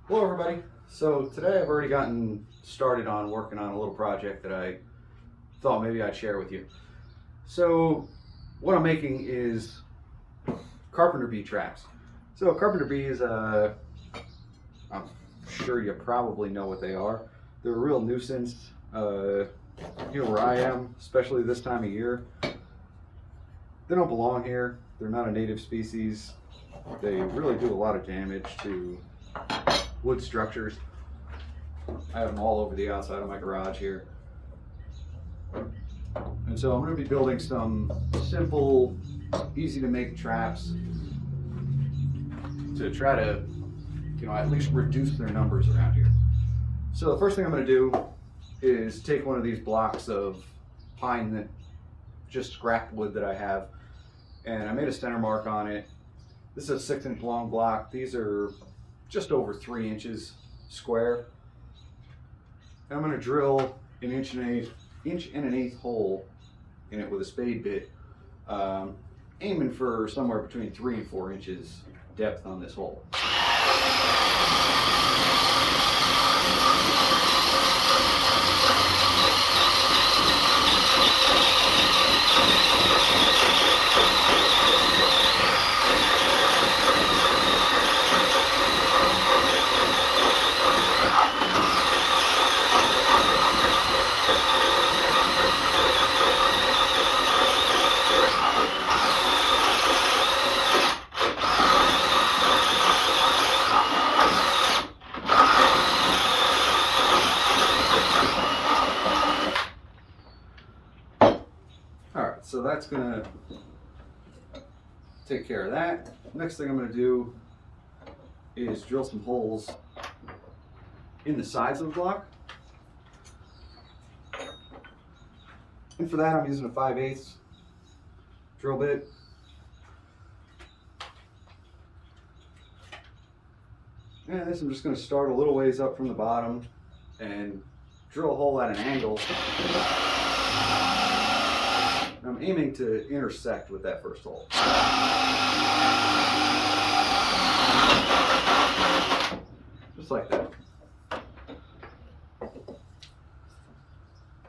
Hello everybody. So today I've already gotten started on working on a little project that I thought maybe I'd share with you. So what I'm making is Carpenter Bee Traps. So Carpenter Bees, I'm sure you probably know what they are. They're a real nuisance here where I am, especially this time of year. They don't belong here. They're not a native species. They really do a lot of damage to wood structures. I have them all over the outside of my garage here. And so I'm going to be building some simple, easy to make traps to try to, at least reduce their numbers around here. So the first thing I'm going to do is take one of these blocks of pine, that just scrap wood that I have, and I made a center mark on it. This is a 6-inch long block. These are just over 3 inches square. And I'm going to drill an inch and an eighth hole in it with a spade bit, aiming for somewhere between 3 and 4 inches depth on this hole. Alright, so that's going to take care of that. Next thing I'm going to do is drill some holes in the sides of the block. And for that I'm using a 5/8 drill bit. And this I'm just going to start a little ways up from the bottom and drill a hole at an angle. I'm aiming to intersect with that first hole. Just like that.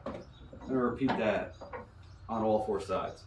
I'm going to repeat that on all 4 sides.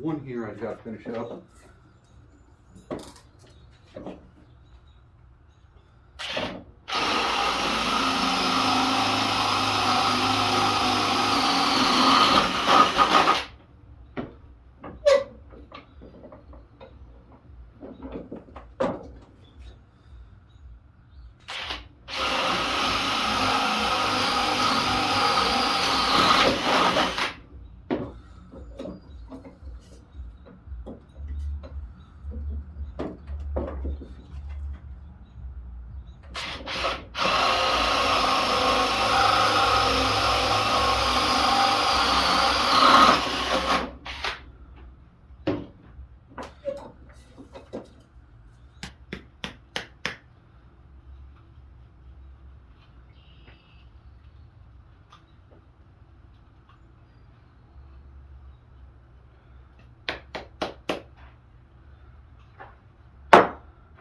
One here I've got to finish up.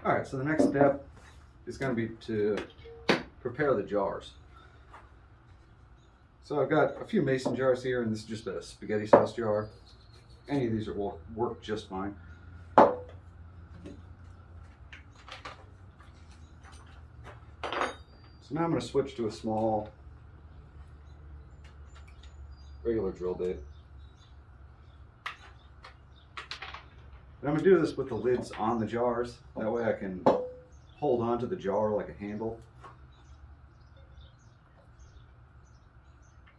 Alright, so the next step is going to be to prepare the jars. So I've got a few mason jars here, and this is just a spaghetti sauce jar. Any of these will work just fine. So now I'm going to switch to a small regular drill bit. And I'm going to do this with the lids on the jars. That way I can hold on to the jar like a handle.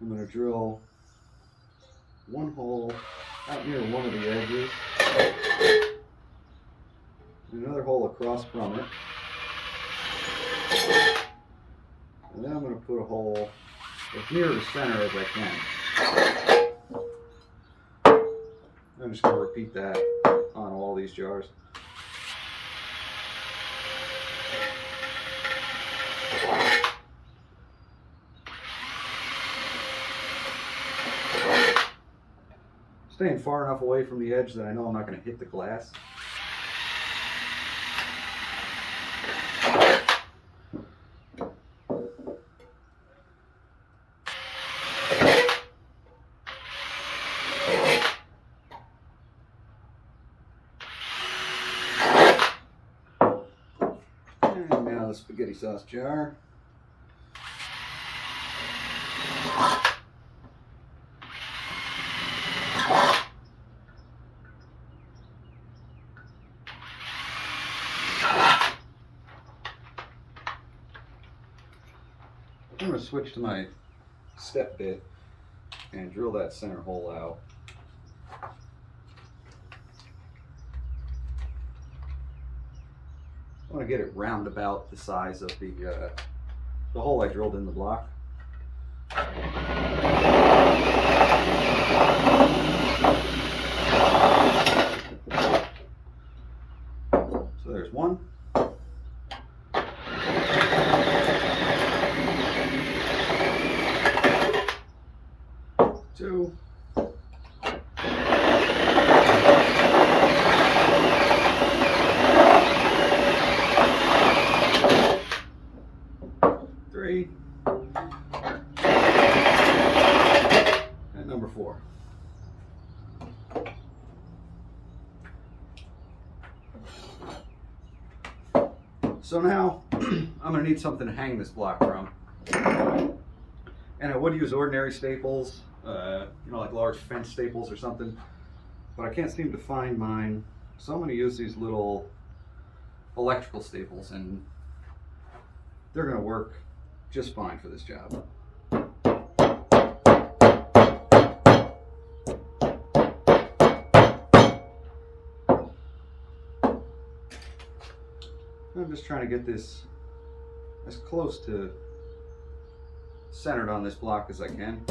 I'm going to drill one hole out near one of the edges, and another hole across from it. And then I'm going to put a hole as near the center as I can. I'm just going to repeat that on all these jars. Staying far enough away from the edge that I know I'm not going to hit the glass. And now the spaghetti sauce jar. I'm going to switch to my step bit and drill that center hole out. I want to get it round about the size of the hole I drilled in the block. So there's one. Two. Three. And number four. So now I'm going to need something to hang this block from. And I would use ordinary staples, like large fence staples or something, but I can't seem to find mine. So I'm going to use these little electrical staples, and they're going to work just fine for this job. I'm just trying to get this as close to centered on this block as I can.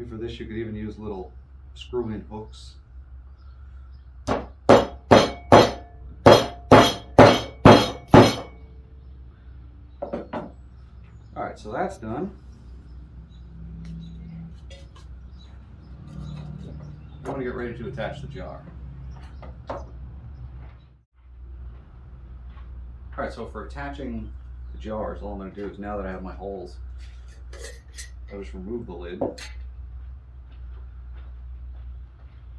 For this, you could even use little screw-in hooks. Alright, so that's done. I'm going to get ready to attach the jar. Alright, so for attaching the jars, all I'm going to do is, now that I have my holes, I'll just remove the lid.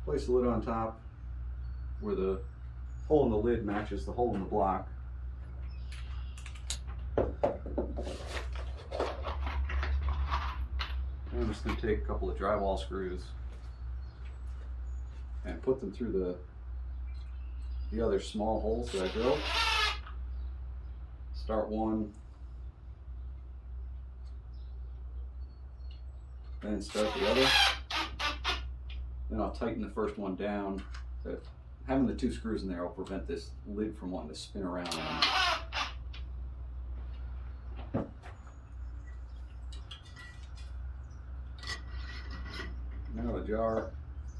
Place the lid on top where the hole in the lid matches the hole in the block. And I'm just going to take a couple of drywall screws and put them through the other small holes that I drilled. Start one, then start the other. Then I'll tighten the first one down. Having the two screws in there will prevent this lid from wanting to spin around on me. Now the jar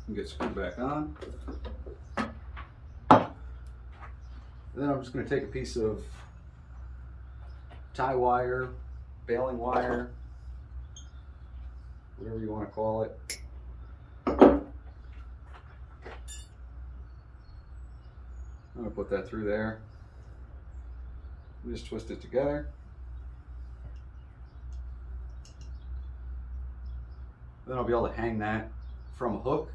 can get screwed back on. And then I'm just going to take a piece of tie wire, baling wire, whatever you want to call it. I'm gonna put that through there. Just twist it together. Then I'll be able to hang that from a hook.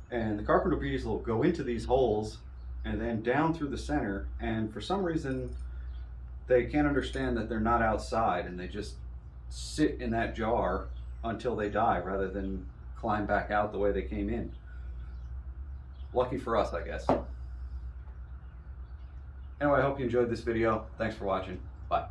And the carpenter bees will go into these holes and then down through the center. And for some reason, they can't understand that they're not outside, and they just sit in that jar until they die rather than climb back out the way they came in. Lucky for us, I guess. Anyway, I hope you enjoyed this video. Thanks for watching. Bye.